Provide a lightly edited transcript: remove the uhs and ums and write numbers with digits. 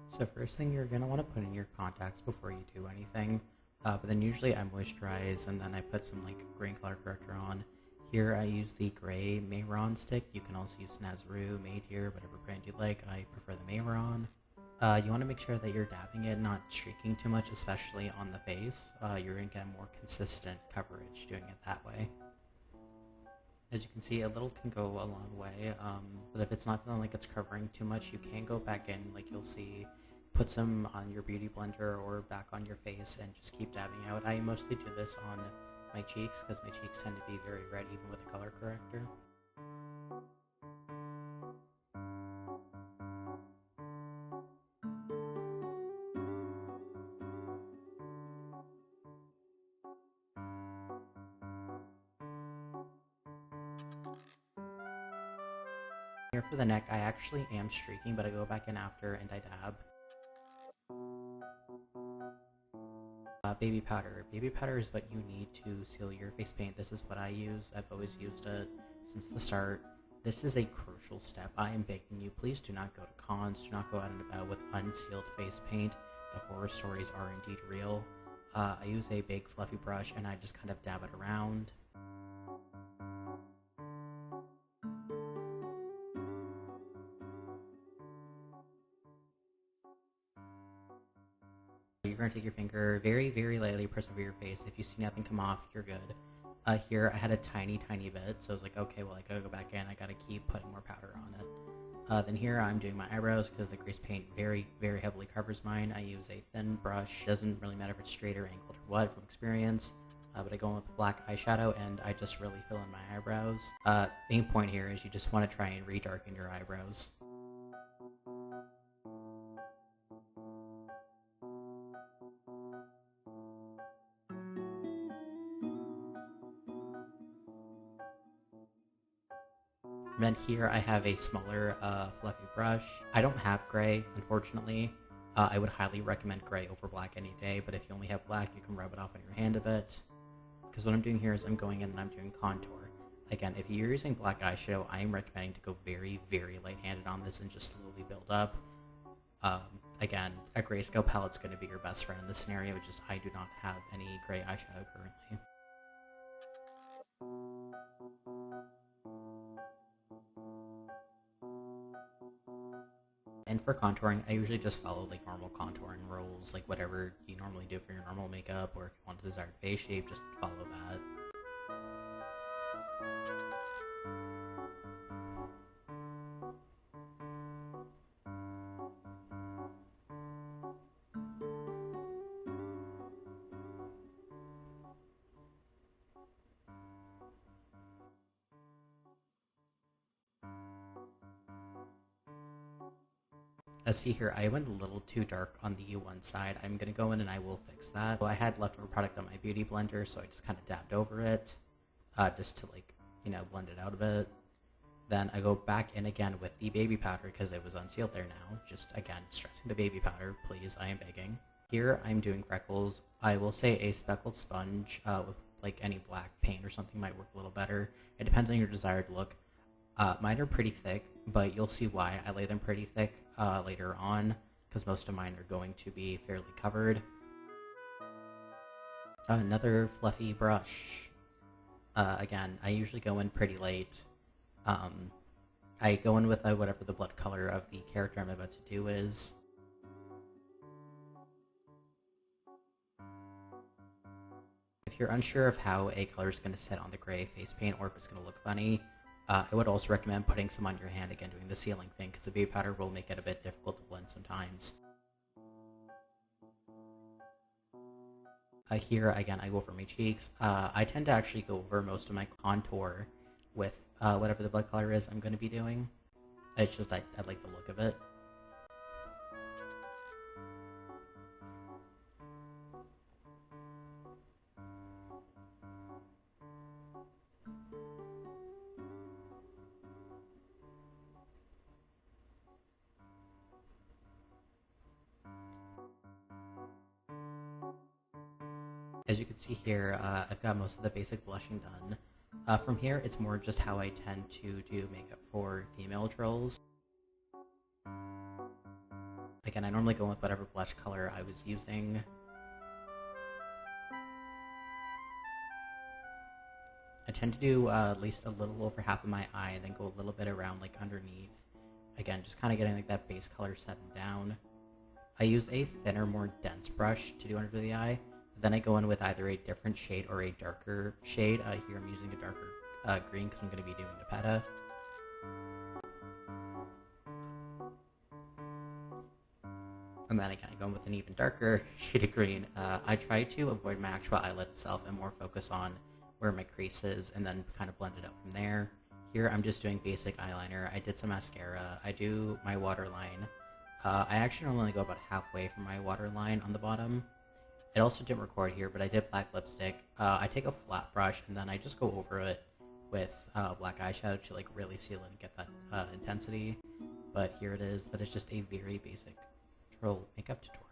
So first thing, you're going to want to put in your contacts before you do anything. But then usually I moisturize and then I put some like grain color corrector on. Here I use the gray Mehron stick. You can also use Nazaroo, Made Here, whatever brand you like. I prefer the Mehron. You want to make sure that you're dabbing it, not streaking too much, especially on the face. You're going to get more consistent coverage doing it that way. As you can see, a little can go a long way, but if it's not feeling like it's covering too much, you can go back in, like you'll see, put some on your beauty blender or back on your face and just keep dabbing out. I mostly do this on my cheeks because my cheeks tend to be very red even with a color corrector. Here for the neck, I actually am streaking, but I go back in after and I dab. Baby powder. Baby powder is what you need to seal your face paint. This is what I use. I've always used it since the start. This is a crucial step. I am begging you, please do not go to cons, do not go out and about with unsealed face paint. The horror stories are indeed real. I use a big fluffy brush and I just kind of dab it around. You're going to take your finger very, very lightly, press over your face. If you see nothing come off, you're good. Here, I had a tiny bit, so I was like, okay, well, I gotta go back in. I gotta keep putting more powder on it. Then here, I'm doing my eyebrows because the grease paint very, very heavily covers mine. I use a thin brush. Doesn't really matter if it's straight or angled or what from experience. But I go in with black eyeshadow, and I just really fill in my eyebrows. Main point here is you just want to try and redarken your eyebrows. And then here I have a smaller fluffy brush. I don't have gray, unfortunately. I would highly recommend gray over black any day, but if you only have black, you can rub it off on your hand a bit. Because what I'm doing here is I'm going in and I'm doing contour. Again, if you're using black eyeshadow, I am recommending to go very, very light-handed on this and just slowly build up. Again, a grayscale palette's going to be your best friend in this scenario, just I do not have any gray eyeshadow currently. And for contouring, I usually just follow like normal contouring rules, like whatever you normally do for your normal makeup, or if you want a desired face shape, just follow that. See here, I went a little too dark on the one side. I'm going to go in and I will fix that. So I had leftover product on my beauty blender, so I just kind of dabbed over it, just to like, blend it out a bit. Then I go back in again with the baby powder because it was unsealed there now. Just again, stressing the baby powder, please, I am begging. Here I'm doing freckles. I will say a speckled sponge with like any black paint or something might work a little better. It depends on your desired look. Mine are pretty thick, but you'll see why I lay them pretty thick later on, because most of mine are going to be fairly covered. Another fluffy brush. Again, I usually go in pretty late. I go in with whatever the blood color of the character I'm about to do is. If you're unsure of how a color is going to sit on the gray face paint or if it's going to look funny, I would also recommend putting some on your hand, again doing the sealing thing, because the baby powder will make it a bit difficult to blend sometimes. Here, again, I go over my cheeks. I tend to actually go over most of my contour with whatever the blood color is I'm going to be doing. It's just I like the look of it. As you can see here, I've got most of the basic blushing done. From here, it's more just how I tend to do makeup for female trolls. again, I normally go with whatever blush color I was using. I tend to do at least a little over half of my eye and then go a little bit around like underneath. Again, just kind of getting like that base color setting down. I use a thinner, more dense brush to do under the eye. Then I go in with either a different shade or a darker shade. Here I'm using a darker green because I'm going to be doing the peta. And then again, I go in with an even darker shade of green. I try to avoid my actual eyelid itself and more focus on where my crease is and then kind of blend it out from there. Here I'm just doing basic eyeliner. I did some mascara. I do my waterline. I actually only go about halfway from my waterline on the bottom. It also didn't record here, but I did black lipstick. I take a flat brush and then I just go over it with black eyeshadow to like really seal it and get that intensity. But here it is. That is just a very basic makeup tutorial.